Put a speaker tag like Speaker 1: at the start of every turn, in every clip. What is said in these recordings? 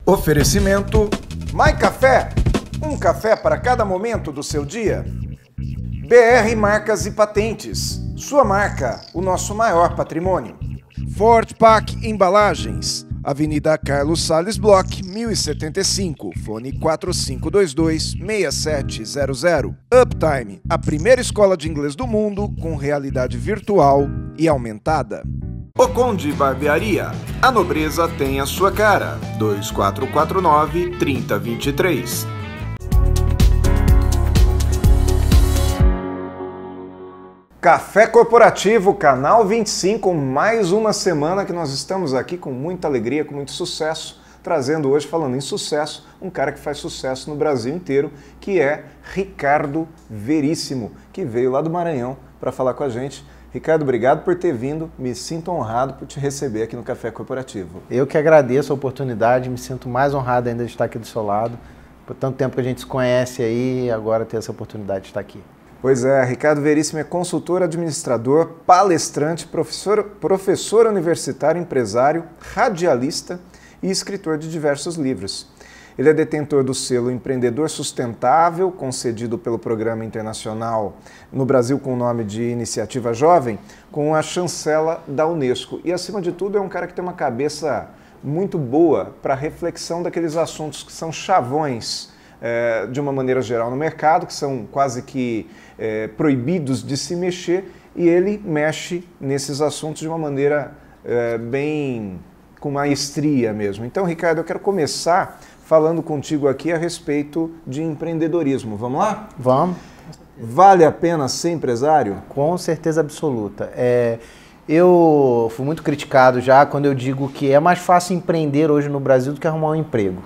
Speaker 1: Oferecimento My Café, um café para cada momento do seu dia. BR Marcas e Patentes, sua marca, o nosso maior patrimônio. Ford Pack Embalagens, Avenida Carlos Salles Bloch, 1075, fone 4522-6700. Uptime, a primeira escola de inglês do mundo com realidade virtual e aumentada. O Conde Barbearia, a nobreza tem a sua cara, 2449-3023. Café Corporativo, Canal 25, mais uma semana que nós estamos aqui com muita alegria, com muito sucesso, trazendo hoje, falando em sucesso, um cara que faz sucesso no Brasil inteiro, que é Ricardo Veríssimo, que veio lá do Maranhão para falar com a gente. Ricardo, obrigado por ter vindo, me sinto honrado por te receber aqui no Café Corporativo.
Speaker 2: Eu que agradeço a oportunidade, me sinto mais honrado ainda de estar aqui do seu lado, por tanto tempo que a gente se conhece aí, agora ter essa oportunidade de estar aqui.
Speaker 1: Pois é, Ricardo Veríssimo é consultor, administrador, palestrante, professor universitário, empresário, radialista e escritor de diversos livros. Ele é detentor do selo Empreendedor Sustentável, concedido pelo Programa Internacional no Brasil com o nome de Iniciativa Jovem, com a chancela da Unesco. E, acima de tudo, é um cara que tem uma cabeça muito boa para a reflexão daqueles assuntos que são chavões, de uma maneira geral, no mercado, que são quase que proibidos de se mexer, e ele mexe nesses assuntos de uma maneira bem com maestria mesmo. Então, Ricardo, eu quero começar falando contigo aqui a respeito de empreendedorismo. Vamos lá?
Speaker 2: Vamos.
Speaker 1: Vale a pena ser empresário?
Speaker 2: Com certeza absoluta. Eu fui muito criticado já quando eu digo que é mais fácil empreender hoje no Brasil do que arrumar um emprego.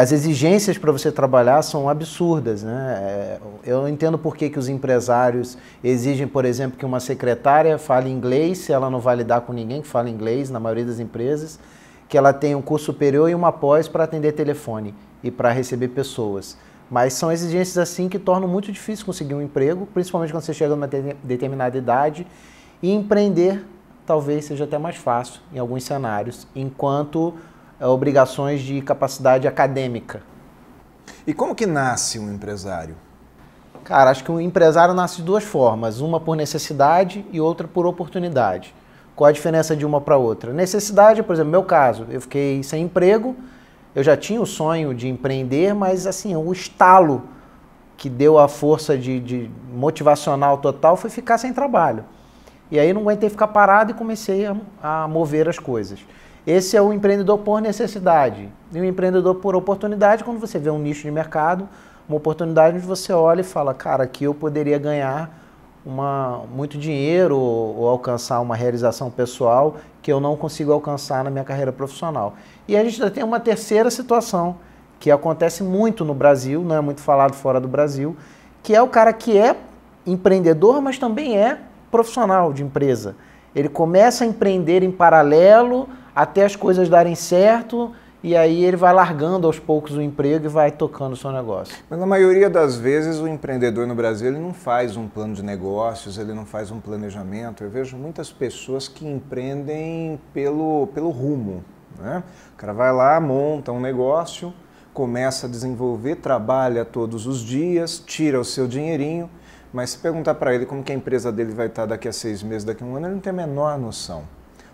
Speaker 2: As exigências para você trabalhar são absurdas, né? Eu entendo por que os empresários exigem, por exemplo, que uma secretária fale inglês, se ela não vai lidar com ninguém que fala inglês, na maioria das empresas, que ela tenha um curso superior e uma pós para atender telefone e para receber pessoas. Mas são exigências assim que tornam muito difícil conseguir um emprego, principalmente quando você chega numa determinada idade, e empreender talvez seja até mais fácil em alguns cenários, enquanto obrigações de capacidade acadêmica.
Speaker 1: E como que nasce um empresário?
Speaker 2: Cara, acho que um empresário nasce de duas formas, uma por necessidade e outra por oportunidade. Qual a diferença de uma para outra? Necessidade, por exemplo, no meu caso, eu fiquei sem emprego, eu já tinha o sonho de empreender, mas assim, o estalo que deu a força de motivacional total foi ficar sem trabalho. E aí não aguentei ficar parado e comecei a mover as coisas. Esse é o empreendedor por necessidade. E o empreendedor por oportunidade, quando você vê um nicho de mercado, uma oportunidade onde você olha e fala, cara, aqui eu poderia ganhar muito dinheiro ou alcançar uma realização pessoal que eu não consigo alcançar na minha carreira profissional. E a gente tem uma terceira situação que acontece muito no Brasil, não é muito falado fora do Brasil, que é o cara que é empreendedor, mas também é profissional de empresa. Ele começa a empreender em paralelo até as coisas darem certo, e aí ele vai largando aos poucos o emprego e vai tocando o seu negócio.
Speaker 1: Mas na maioria das vezes o empreendedor no Brasil ele não faz um plano de negócios, ele não faz um planejamento. Eu vejo muitas pessoas que empreendem pelo rumo, né? O cara vai lá, monta um negócio, começa a desenvolver, trabalha todos os dias, tira o seu dinheirinho, mas se perguntar para ele como que a empresa dele vai estar daqui a 6 meses, daqui a um ano, ele não tem a menor noção.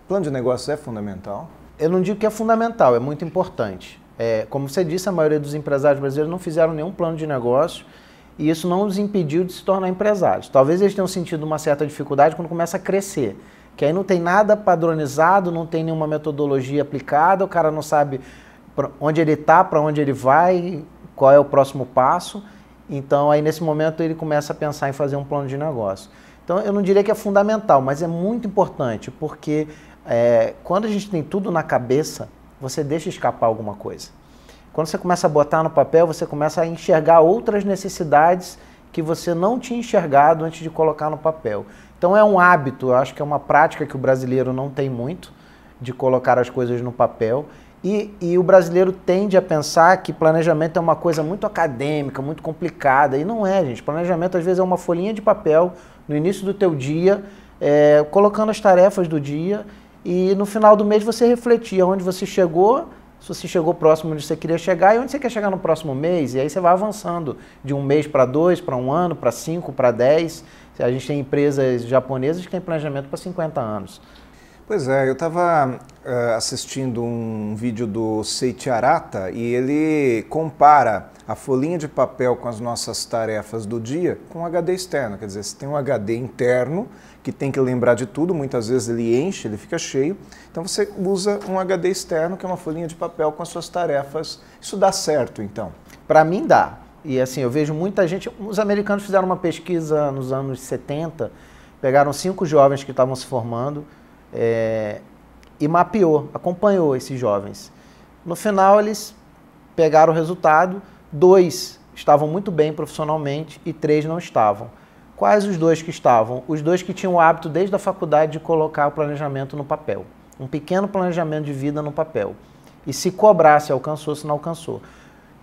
Speaker 1: O plano de negócios é fundamental?
Speaker 2: Eu não digo que é fundamental, é muito importante. Como você disse, a maioria dos empresários brasileiros não fizeram nenhum plano de negócio e isso não os impediu de se tornar empresários. Talvez eles tenham sentido uma certa dificuldade quando começa a crescer, que aí não tem nada padronizado, não tem nenhuma metodologia aplicada, o cara não sabe onde ele está, para onde ele vai, qual é o próximo passo. Então, aí nesse momento ele começa a pensar em fazer um plano de negócio. Então, eu não diria que é fundamental, mas é muito importante, porque quando a gente tem tudo na cabeça, você deixa escapar alguma coisa. Quando você começa a botar no papel, você começa a enxergar outras necessidades que você não tinha enxergado antes de colocar no papel. Então, é um hábito, eu acho que é uma prática que o brasileiro não tem muito, de colocar as coisas no papel. E o brasileiro tende a pensar que planejamento é uma coisa muito acadêmica, muito complicada, e não é, gente. Planejamento, às vezes, é uma folhinha de papel no início do teu dia, colocando as tarefas do dia e no final do mês você refletia onde você chegou, se você chegou próximo onde você queria chegar e onde você quer chegar no próximo mês, e aí você vai avançando de um mês para 2, para um ano, para 5, para 10. A gente tem empresas japonesas que têm planejamento para 50 anos.
Speaker 1: Pois é, eu estava assistindo um vídeo do Seiichi Arata e ele compara a folhinha de papel com as nossas tarefas do dia com um HD externo. Quer dizer, você tem um HD interno que tem que lembrar de tudo, muitas vezes ele enche, ele fica cheio. Então você usa um HD externo que é uma folhinha de papel com as suas tarefas. Isso dá certo, então?
Speaker 2: Para mim dá. E assim, eu vejo muita gente... Os americanos fizeram uma pesquisa nos anos 70, pegaram 5 jovens que estavam se formando, e mapeou, acompanhou esses jovens. No final, eles pegaram o resultado, 2 estavam muito bem profissionalmente e 3 não estavam. Quais os 2 que estavam? Os 2 que tinham o hábito desde a faculdade de colocar o planejamento no papel. Um pequeno planejamento de vida no papel. E se cobrar se alcançou, se não alcançou.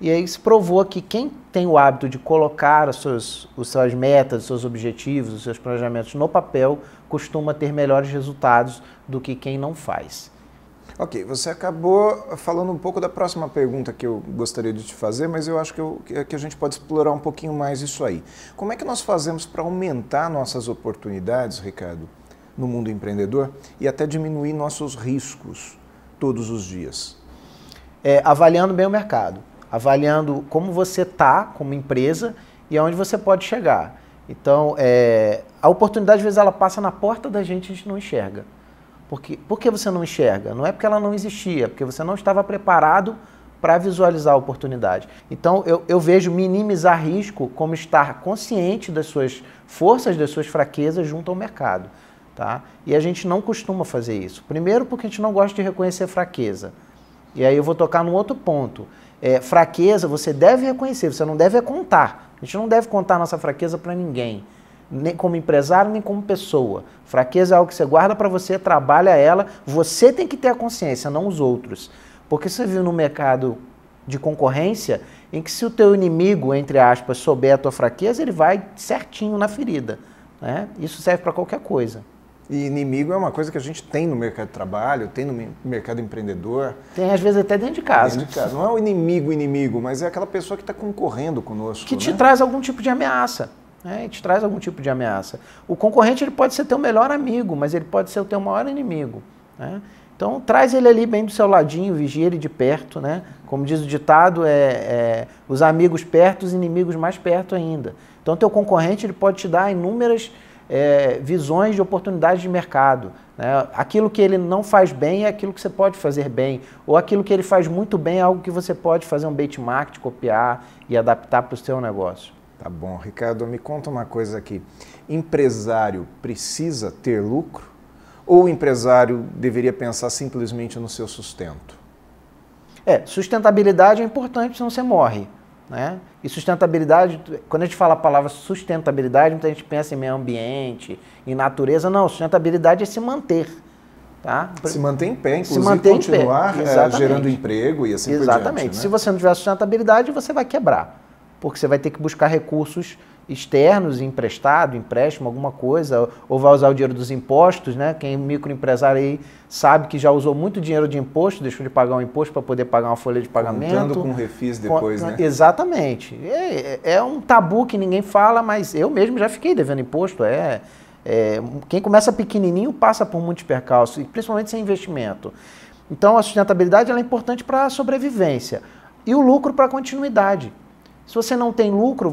Speaker 2: E aí se provou que quem tem o hábito de colocar as suas metas, os seus objetivos, os seus planejamentos no papel, costuma ter melhores resultados do que quem não faz.
Speaker 1: Ok, você acabou falando um pouco da próxima pergunta que eu gostaria de te fazer, mas eu acho que a gente pode explorar um pouquinho mais isso aí. Como é que nós fazemos para aumentar nossas oportunidades, Ricardo, no mundo empreendedor e até diminuir nossos riscos todos os dias?
Speaker 2: Avaliando bem o mercado. Avaliando como você está como empresa e aonde você pode chegar. Então, a oportunidade, às vezes, ela passa na porta da gente e a gente não enxerga. Por que você não enxerga? Não é porque ela não existia, é porque você não estava preparado para visualizar a oportunidade. Então, eu vejo minimizar risco como estar consciente das suas forças, das suas fraquezas junto ao mercado. Tá? E a gente não costuma fazer isso. Primeiro, porque a gente não gosta de reconhecer fraqueza. E aí eu vou tocar num outro ponto. Fraqueza você deve reconhecer, você não deve contar. A gente não deve contar nossa fraqueza para ninguém, nem como empresário, nem como pessoa. Fraqueza é algo que você guarda para você, trabalha ela, você tem que ter a consciência, não os outros. Porque você vive num mercado de concorrência em que se o teu inimigo, entre aspas, souber a tua fraqueza, ele vai certinho na ferida. Né? Isso serve para qualquer coisa.
Speaker 1: E inimigo é uma coisa que a gente tem no mercado de trabalho, tem no mercado empreendedor.
Speaker 2: Tem, às vezes, até dentro de casa.
Speaker 1: Dentro de casa. Não é o inimigo, mas é aquela pessoa que está concorrendo conosco.
Speaker 2: Que te traz algum tipo de ameaça. Te traz algum tipo de ameaça. O concorrente ele pode ser teu melhor amigo, mas ele pode ser o teu maior inimigo. Né? Então, traz ele ali bem do seu ladinho, vigia ele de perto. Né? Como diz o ditado, os amigos perto, os inimigos mais perto ainda. Então, teu concorrente ele pode te dar inúmeras visões de oportunidades de mercado. Né? Aquilo que ele não faz bem é aquilo que você pode fazer bem, ou aquilo que ele faz muito bem é algo que você pode fazer um benchmark, copiar e adaptar para o seu negócio.
Speaker 1: Tá bom, Ricardo, me conta uma coisa aqui. Empresário precisa ter lucro ou o empresário deveria pensar simplesmente no seu sustento?
Speaker 2: Sustentabilidade é importante, senão você morre. Né? E sustentabilidade, quando a gente fala a palavra sustentabilidade, muita gente pensa em meio ambiente, em natureza. Não, sustentabilidade é se manter. Tá?
Speaker 1: Se manter em pé, inclusive continuar gerando emprego e assim por diante.
Speaker 2: Exatamente. Né? Se você não tiver sustentabilidade, você vai quebrar. Porque você vai ter que buscar recursos externos, emprestado, empréstimo, alguma coisa, ou vai usar o dinheiro dos impostos, né? Quem é microempresário aí sabe que já usou muito dinheiro de imposto, deixou de pagar um imposto para poder pagar uma folha de pagamento.
Speaker 1: Contando com refis depois, né?
Speaker 2: Exatamente. É um tabu que ninguém fala, mas eu mesmo já fiquei devendo imposto. Quem começa pequenininho passa por muitos percalços, principalmente sem investimento. Então a sustentabilidade ela é importante para a sobrevivência e o lucro para a continuidade. Se você não tem lucro,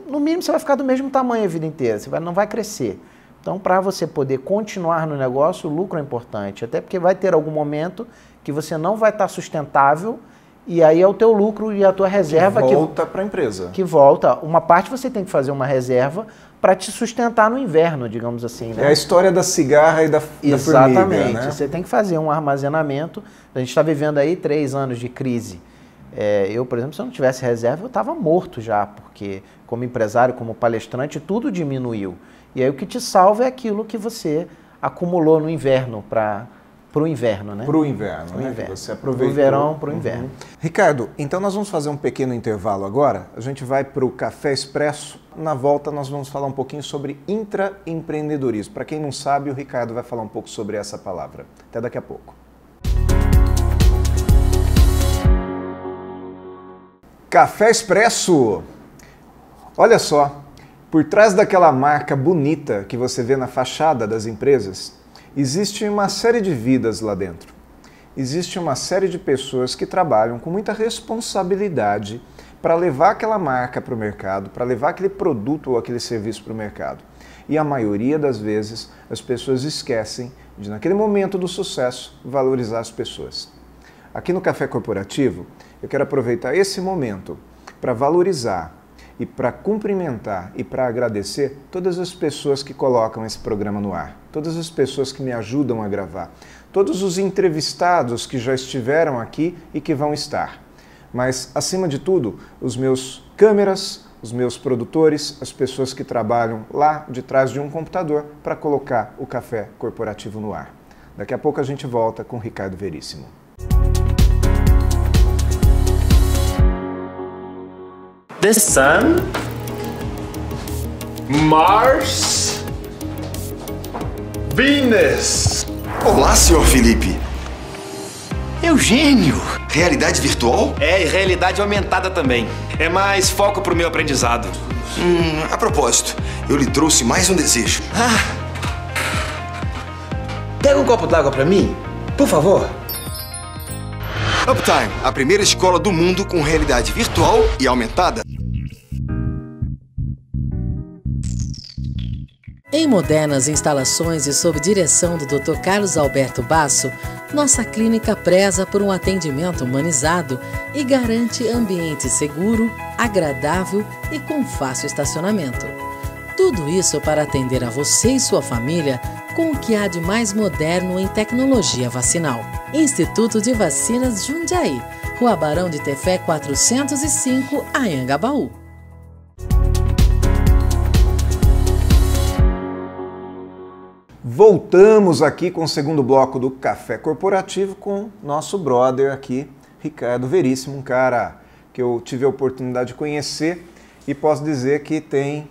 Speaker 2: no mínimo você vai ficar do mesmo tamanho a vida inteira, você não vai crescer. Então, para você poder continuar no negócio, o lucro é importante, até porque vai ter algum momento que você não vai estar sustentável e aí é o teu lucro e a tua reserva
Speaker 1: que volta para a empresa.
Speaker 2: Que volta. Uma parte você tem que fazer uma reserva para te sustentar no inverno, digamos assim. Né?
Speaker 1: É a história da cigarra e da formiga.
Speaker 2: Exatamente.
Speaker 1: Né?
Speaker 2: Você tem que fazer um armazenamento. A gente está vivendo aí 3 anos de crise. Eu, por exemplo, se eu não tivesse reserva, eu estava morto já, porque como empresário, como palestrante, tudo diminuiu. E aí o que te salva é aquilo que você acumulou no inverno para Para o inverno, né?
Speaker 1: Para o inverno,
Speaker 2: Pro
Speaker 1: né?
Speaker 2: inverno.
Speaker 1: Que você aproveitou.
Speaker 2: Do verão para o inverno.
Speaker 1: Ricardo, então nós vamos fazer um pequeno intervalo agora. A gente vai para o Café Expresso. Na volta nós vamos falar um pouquinho sobre intraempreendedorismo. Para quem não sabe, o Ricardo vai falar um pouco sobre essa palavra. Até daqui a pouco. Café Expresso! Olha só, por trás daquela marca bonita que você vê na fachada das empresas, existe uma série de vidas lá dentro. Existe uma série de pessoas que trabalham com muita responsabilidade para levar aquela marca para o mercado, para levar aquele produto ou aquele serviço para o mercado. E a maioria das vezes as pessoas esquecem de, naquele momento do sucesso, valorizar as pessoas. Aqui no Café Corporativo, eu quero aproveitar esse momento para valorizar e para cumprimentar e para agradecer todas as pessoas que colocam esse programa no ar, todas as pessoas que me ajudam a gravar, todos os entrevistados que já estiveram aqui e que vão estar. Mas, acima de tudo, os meus câmeras, os meus produtores, as pessoas que trabalham lá de trás de um computador para colocar o Café Corporativo no ar. Daqui a pouco a gente volta com Ricardo Veríssimo.
Speaker 3: The Sun, Mars, Venus.
Speaker 4: Olá, senhor Felipe.
Speaker 3: Eugênio.
Speaker 4: Realidade virtual?
Speaker 3: É, e realidade aumentada também. É mais foco pro meu aprendizado.
Speaker 4: A propósito, eu lhe trouxe mais um desejo.
Speaker 3: Pega um copo d'água pra mim, por favor.
Speaker 4: Uptime, a primeira escola do mundo com realidade virtual e aumentada.
Speaker 5: Em modernas instalações e sob direção do Dr. Carlos Alberto Basso, nossa clínica preza por um atendimento humanizado e garante ambiente seguro, agradável e com fácil estacionamento. Tudo isso para atender a você e sua família com o que há de mais moderno em tecnologia vacinal. Instituto de Vacinas Jundiaí, Rua Barão de Tefé 405, Anhangabaú.
Speaker 1: Voltamos aqui com o segundo bloco do Café Corporativo com nosso brother aqui, Ricardo Veríssimo, um cara que eu tive a oportunidade de conhecer e posso dizer que tem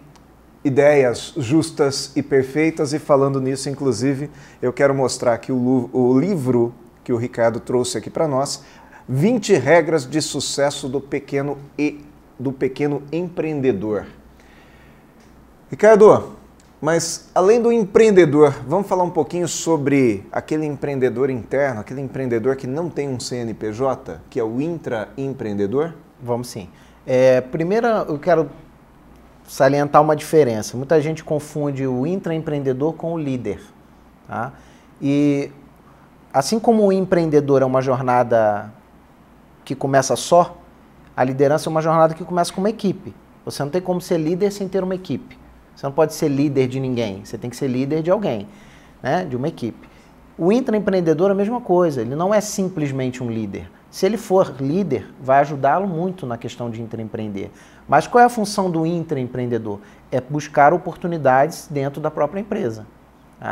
Speaker 1: ideias justas e perfeitas. E falando nisso, inclusive, eu quero mostrar aqui o livro que o Ricardo trouxe aqui para nós, 20 regras de sucesso do pequeno empreendedor. Ricardo, mas além do empreendedor, vamos falar um pouquinho sobre aquele empreendedor interno, aquele empreendedor que não tem um CNPJ, que é o intraempreendedor?
Speaker 2: Vamos sim. Primeiro, eu quero salientar uma diferença. Muita gente confunde o intraempreendedor com o líder. Tá? E assim como o empreendedor é uma jornada que começa só, a liderança é uma jornada que começa com uma equipe. Você não tem como ser líder sem ter uma equipe. Você não pode ser líder de ninguém, você tem que ser líder de alguém, né? De uma equipe. O intraempreendedor é a mesma coisa, ele não é simplesmente um líder. Se ele for líder, vai ajudá-lo muito na questão de intraempreender. Mas qual é a função do intraempreendedor? É buscar oportunidades dentro da própria empresa.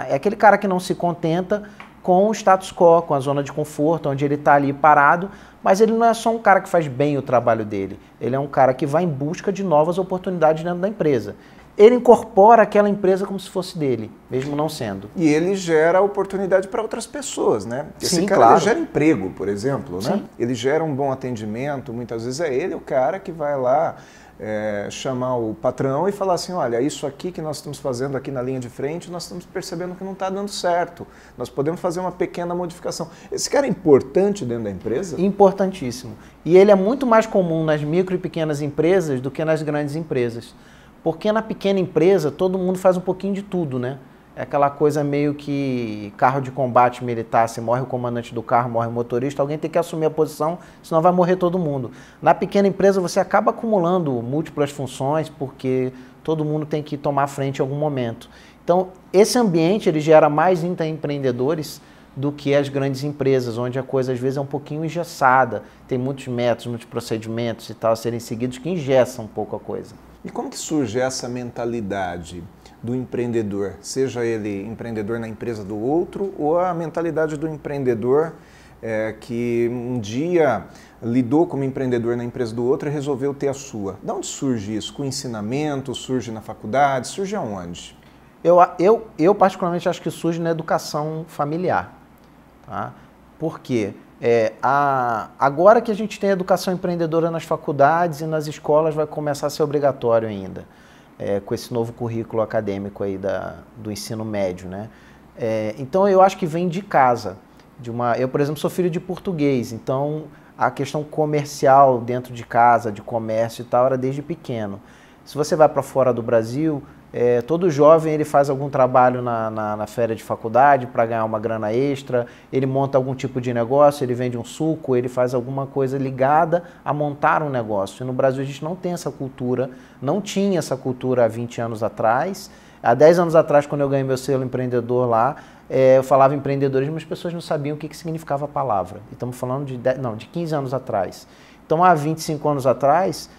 Speaker 2: É aquele cara que não se contenta com o status quo, com a zona de conforto, onde ele está ali parado, mas ele não é só um cara que faz bem o trabalho dele, ele é um cara que vai em busca de novas oportunidades dentro da empresa. Ele incorpora aquela empresa como se fosse dele, mesmo não sendo.
Speaker 1: E ele gera oportunidade para outras pessoas, né? Esse
Speaker 2: Sim,
Speaker 1: cara
Speaker 2: claro.
Speaker 1: ele gera emprego, por exemplo, né?
Speaker 2: Sim.
Speaker 1: Ele gera um bom atendimento, muitas vezes é ele o cara que vai lá chamar o patrão e falar assim, olha, isso aqui que nós estamos fazendo aqui na linha de frente, nós estamos percebendo que não está dando certo. Nós podemos fazer uma pequena modificação. Esse cara é importante dentro da empresa?
Speaker 2: Importantíssimo. E ele é muito mais comum nas micro e pequenas empresas do que nas grandes empresas. Porque na pequena empresa todo mundo faz um pouquinho de tudo, né? É aquela coisa meio que carro de combate militar, se morre o comandante do carro, morre o motorista, alguém tem que assumir a posição, senão vai morrer todo mundo. Na pequena empresa você acaba acumulando múltiplas funções, porque todo mundo tem que tomar frente em algum momento. Então, esse ambiente ele gera mais intraempreendedores do que as grandes empresas, onde a coisa às vezes é um pouquinho engessada, tem muitos métodos, muitos procedimentos e tal a serem seguidos que engessam um pouco a coisa.
Speaker 1: E como que surge essa mentalidade do empreendedor? Seja ele empreendedor na empresa do outro ou a mentalidade do empreendedor que um dia lidou como empreendedor na empresa do outro e resolveu ter a sua. De onde surge isso? Com ensinamento? Surge na faculdade? Surge aonde?
Speaker 2: Eu particularmente acho que surge na educação familiar. Tá? Por quê? Agora que a gente tem educação empreendedora nas faculdades e nas escolas, vai começar a ser obrigatório ainda, com esse novo currículo acadêmico aí do ensino médio, né? Então eu acho que vem de casa. Eu, por exemplo, sou filho de português, então a questão comercial dentro de casa, de comércio e tal, era desde pequeno. Se você vai para fora do Brasil, todo jovem ele faz algum trabalho na feira de faculdade para ganhar uma grana extra, ele monta algum tipo de negócio, ele vende um suco, ele faz alguma coisa ligada a montar um negócio. E no Brasil a gente não tem essa cultura, não tinha essa cultura há 20 anos atrás. Há 10 anos atrás, quando eu ganhei meu selo empreendedor lá, eu falava empreendedorismo, mas as pessoas não sabiam o que significava a palavra. E estamos falando de 15 anos atrás. Então, há 25 anos atrás,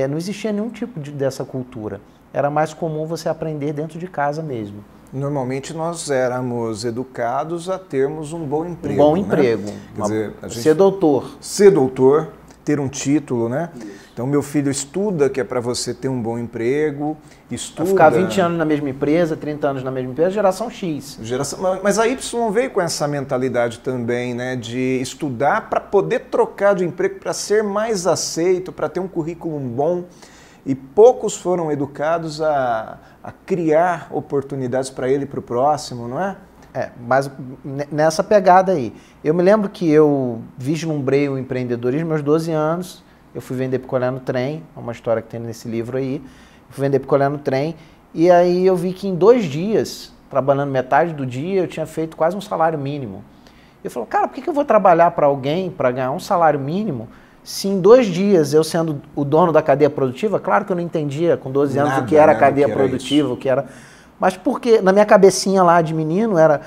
Speaker 2: não existia nenhum tipo dessa cultura. Era mais comum você aprender dentro de casa mesmo.
Speaker 1: Normalmente nós éramos educados a termos um bom emprego.
Speaker 2: Um bom emprego.
Speaker 1: Quer dizer,
Speaker 2: ser doutor.
Speaker 1: Ser doutor, ter um título, né? Então, meu filho estuda, que é para você ter um bom emprego, estuda...
Speaker 2: Ficar 20 anos na mesma empresa, 30 anos na mesma empresa, geração X.
Speaker 1: Mas a Y veio com essa mentalidade também, né? De estudar para poder trocar de emprego, para ser mais aceito, para ter um currículo bom. E poucos foram educados a criar oportunidades para ele e para o próximo, não é?
Speaker 2: Mas nessa pegada aí. Eu me lembro que eu vislumbrei o empreendedorismo aos 12 anos, eu fui vender picolé no trem, é uma história que tem nesse livro aí, eu fui vender picolé no trem, e aí eu vi que em 2 dias, trabalhando metade do dia, eu tinha feito quase um salário mínimo. Eu falei, cara, por que eu vou trabalhar para alguém para ganhar um salário mínimo, se em 2 dias, eu sendo o dono da cadeia produtiva, claro que eu não entendia com 12 anos o que era cadeia produtiva, o que era... Mas porque na minha cabecinha lá de menino era,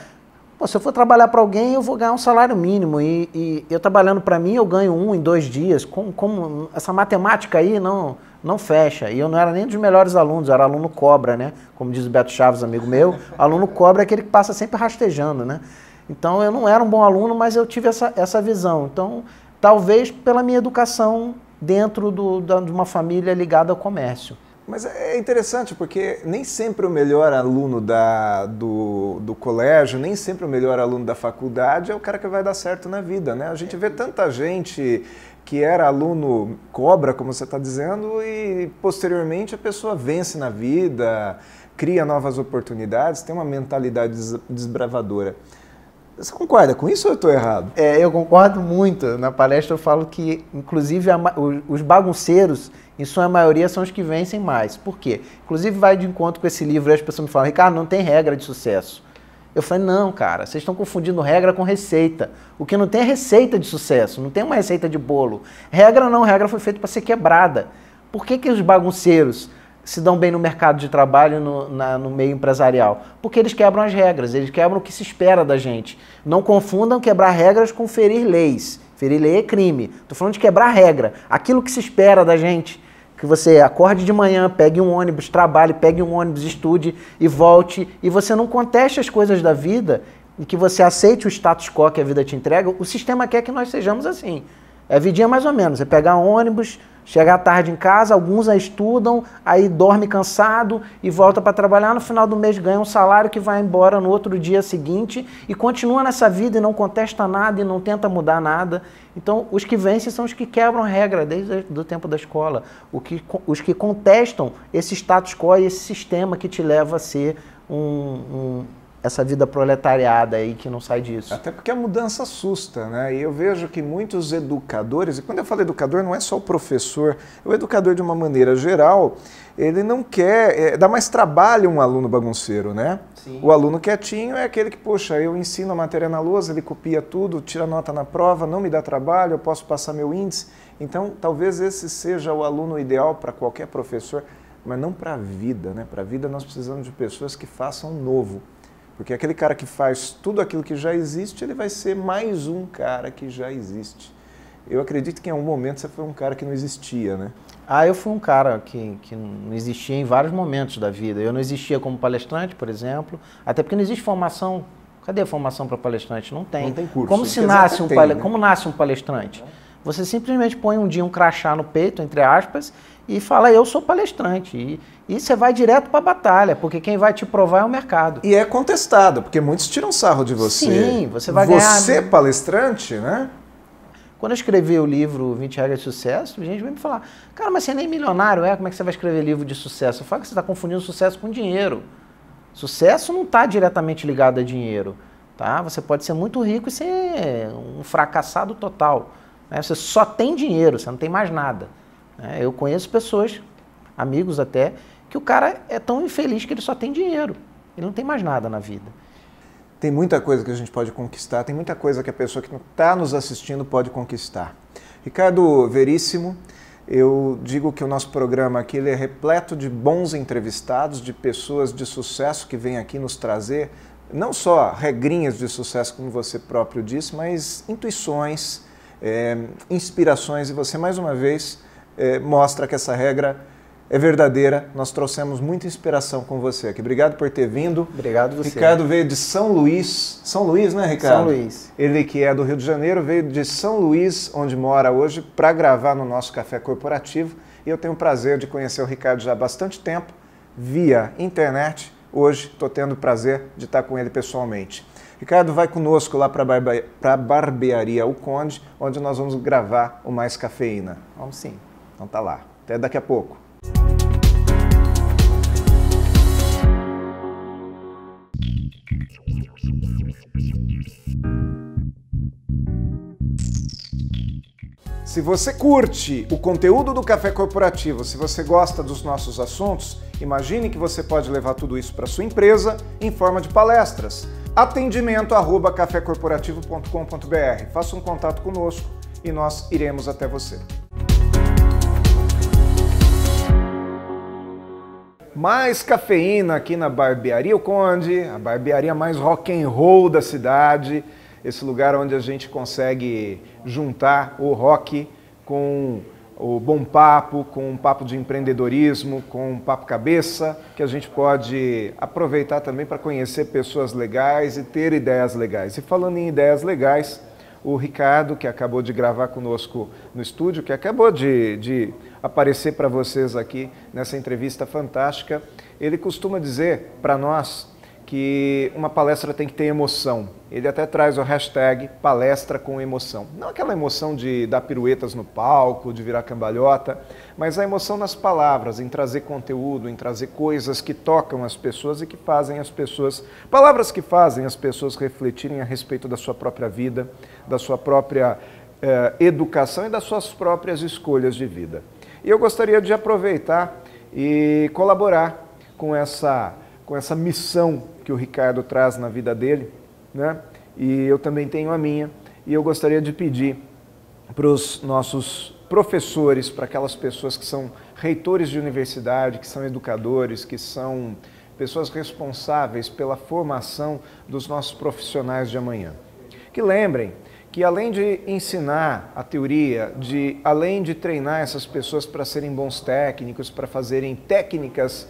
Speaker 2: se eu for trabalhar para alguém, eu vou ganhar um salário mínimo. E eu trabalhando para mim, eu ganho 1 em 2 dias. Como essa matemática aí não fecha. E eu não era nem dos melhores alunos, eu era aluno cobra, né? Como diz o Beto Chaves, amigo meu, aluno cobra é aquele que passa sempre rastejando, né? Então eu não era um bom aluno, mas eu tive essa visão. Então, talvez pela minha educação dentro de uma família ligada ao comércio.
Speaker 1: Mas é interessante porque nem sempre o melhor aluno do colégio, nem sempre o melhor aluno da faculdade é o cara que vai dar certo na vida, né? A gente vê tanta gente que era aluno cobra, como você está dizendo, e posteriormente a pessoa vence na vida, cria novas oportunidades, tem uma mentalidade desbravadora. Você concorda com isso ou eu estou errado?
Speaker 2: Eu concordo muito. Na palestra eu falo que, inclusive, os bagunceiros, em sua maioria, são os que vencem mais. Por quê? Inclusive, vai de encontro com esse livro e as pessoas me falam, Ricardo, não tem regra de sucesso. Eu falei, não, cara, vocês estão confundindo regra com receita. O que não tem é receita de sucesso, não tem uma receita de bolo. Regra não, regra foi feita para ser quebrada. Por que os bagunceiros se dão bem no mercado de trabalho, no meio empresarial? Porque eles quebram as regras, eles quebram o que se espera da gente. Não confundam quebrar regras com ferir leis. Ferir lei é crime. Estou falando de quebrar regra. Aquilo que se espera da gente, que você acorde de manhã, pegue um ônibus, trabalhe, pegue um ônibus, estude e volte, e você não conteste as coisas da vida, e que você aceite o status quo que a vida te entrega, o sistema quer que nós sejamos assim. É vidinha mais ou menos, é pegar um ônibus, chegar tarde em casa, alguns a estudam, aí dorme cansado e volta para trabalhar, no final do mês ganha um salário que vai embora no outro dia seguinte e continua nessa vida e não contesta nada e não tenta mudar nada. Então, os que vencem são os que quebram regra desde o tempo da escola, os que contestam esse status quo e esse sistema que te leva a ser essa vida proletariada aí que não sai disso.
Speaker 1: Até porque a mudança assusta, né? E eu vejo que muitos educadores, e quando eu falo educador não é só o professor, o educador de uma maneira geral, ele não quer, dá mais trabalho um aluno bagunceiro, né? Sim. O aluno quietinho é aquele que, poxa, eu ensino a matéria na lousa, ele copia tudo, tira nota na prova, não me dá trabalho, eu posso passar meu índice. Então, talvez esse seja o aluno ideal para qualquer professor, mas não para a vida, né? Para a vida nós precisamos de pessoas que façam novo. Porque aquele cara que faz tudo aquilo que já existe, ele vai ser mais um cara que já existe. Eu acredito que em algum momento você foi um cara que não existia, né?
Speaker 2: Eu fui um cara que não existia em vários momentos da vida. Eu não existia como palestrante, por exemplo, até porque não existe formação. Cadê a formação para palestrante? Não tem.
Speaker 1: Não tem curso.
Speaker 2: Como nasce um palestrante? Você simplesmente põe um dia um crachá no peito, entre aspas, e fala, eu sou palestrante. E você vai direto para a batalha, porque quem vai te provar é o mercado.
Speaker 1: E é contestado, porque muitos tiram sarro de você.
Speaker 2: Sim, você vai ganhar...
Speaker 1: Você palestrante, né?
Speaker 2: Quando eu escrevi o livro 20 Regras de Sucesso, a gente veio me falar, cara, mas você nem milionário, como é que você vai escrever livro de sucesso? Eu falo que você está confundindo sucesso com dinheiro. Sucesso não está diretamente ligado a dinheiro, tá? Você pode ser muito rico e ser um fracassado total, né? Você só tem dinheiro, você não tem mais nada. Eu conheço pessoas, amigos até, que o cara é tão infeliz que ele só tem dinheiro, ele não tem mais nada na vida.
Speaker 1: Tem muita coisa que a gente pode conquistar, tem muita coisa que a pessoa que está nos assistindo pode conquistar. Ricardo Veríssimo, eu digo que o nosso programa aqui ele é repleto de bons entrevistados, de pessoas de sucesso que vêm aqui nos trazer, não só regrinhas de sucesso, como você próprio disse, mas intuições, inspirações, e você mais uma vez mostra que essa regra é verdadeira. Nós trouxemos muita inspiração com você aqui. Obrigado por ter vindo.
Speaker 2: Obrigado você.
Speaker 1: Ricardo veio de São Luís. São Luís, né, Ricardo?
Speaker 2: São Luís.
Speaker 1: Ele que é do Rio de Janeiro, veio de São Luís, onde mora hoje, para gravar no nosso Café Corporativo. E eu tenho o prazer de conhecer o Ricardo já há bastante tempo, via internet. Hoje estou tendo o prazer de estar com ele pessoalmente. Ricardo vai conosco lá para a Barbearia O Conde, onde nós vamos gravar o Mais Cafeína.
Speaker 2: Vamos sim.
Speaker 1: Então tá lá. Até daqui a pouco. Se você curte o conteúdo do Café Corporativo, se você gosta dos nossos assuntos, imagine que você pode levar tudo isso para sua empresa em forma de palestras. atendimento@cafecorporativo.com.br. Faça um contato conosco e nós iremos até você. Mais cafeína aqui na Barbearia O Conde, a barbearia mais rock and roll da cidade, esse lugar onde a gente consegue juntar o rock com o bom papo, com um papo de empreendedorismo, com um papo cabeça, que a gente pode aproveitar também para conhecer pessoas legais e ter ideias legais. E falando em ideias legais, o Ricardo, que acabou de gravar conosco no estúdio, que acabou de aparecer para vocês aqui nessa entrevista fantástica, ele costuma dizer para nós que uma palestra tem que ter emoção. Ele até traz o hashtag palestra com emoção. Não aquela emoção de dar piruetas no palco, de virar cambalhota, mas a emoção nas palavras, em trazer conteúdo, em trazer coisas que tocam as pessoas e que fazem as pessoas, palavras que fazem as pessoas refletirem a respeito da sua própria vida, da sua própria educação e das suas próprias escolhas de vida. E eu gostaria de aproveitar e colaborar com essa missão que o Ricardo traz na vida dele, né? E eu também tenho a minha, e eu gostaria de pedir para os nossos professores, para aquelas pessoas que são reitores de universidade, que são educadores, que são pessoas responsáveis pela formação dos nossos profissionais de amanhã, que lembrem que além de ensinar a teoria, além de treinar essas pessoas para serem bons técnicos, para fazerem técnicas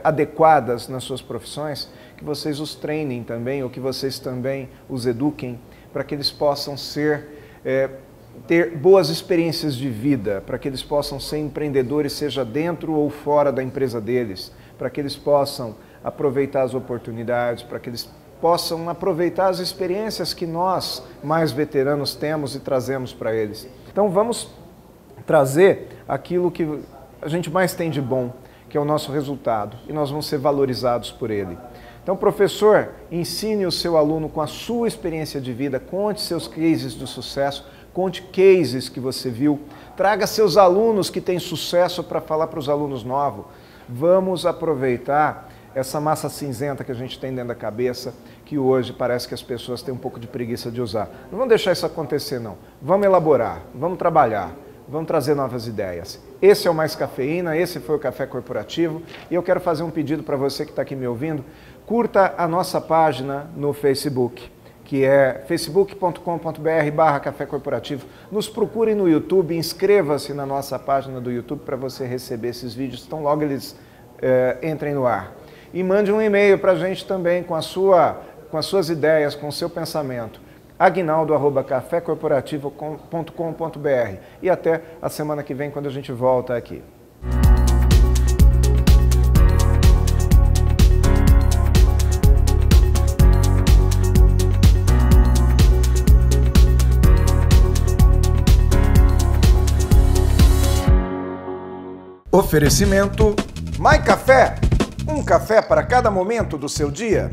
Speaker 1: adequadas nas suas profissões, que vocês os treinem também, ou que vocês também os eduquem, para que eles possam ter boas experiências de vida, para que eles possam ser empreendedores, seja dentro ou fora da empresa deles, para que eles possam aproveitar as oportunidades, para que eles possam aproveitar as experiências que nós, mais veteranos, temos e trazemos para eles. Então vamos trazer aquilo que a gente mais tem de bom, que é o nosso resultado, e nós vamos ser valorizados por ele. Então, professor, ensine o seu aluno com a sua experiência de vida, conte seus cases de sucesso, conte cases que você viu, traga seus alunos que têm sucesso para falar para os alunos novos. Vamos aproveitar essa massa cinzenta que a gente tem dentro da cabeça, que hoje parece que as pessoas têm um pouco de preguiça de usar. Não vamos deixar isso acontecer, não. Vamos elaborar, vamos trabalhar. Vamos trazer novas ideias. Esse é o Mais Cafeína, esse foi o Café Corporativo e eu quero fazer um pedido para você que está aqui me ouvindo. Curta a nossa página no Facebook, que é facebook.com.br/Café Corporativo. Nos procure no YouTube, inscreva-se na nossa página do YouTube para você receber esses vídeos, tão logo eles entrem no ar. E mande um e-mail para a gente também com as suas ideias, com o seu pensamento. aguinaldo@cafécorporativo.com.br. E até a semana que vem, quando a gente volta aqui. Oferecimento My Café, um café para cada momento do seu dia.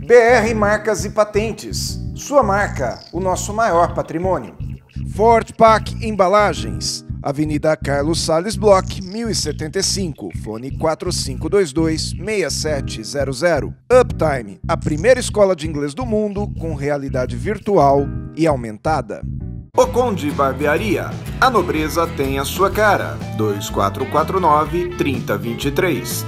Speaker 1: BR Marcas e Patentes, sua marca, o nosso maior patrimônio. Ford Pack Embalagens, Avenida Carlos Salles Bloch, 1075, fone 4522-6700. Uptime, a primeira escola de inglês do mundo com realidade virtual e aumentada. O Conde Barbearia, a nobreza tem a sua cara. 2449-3023.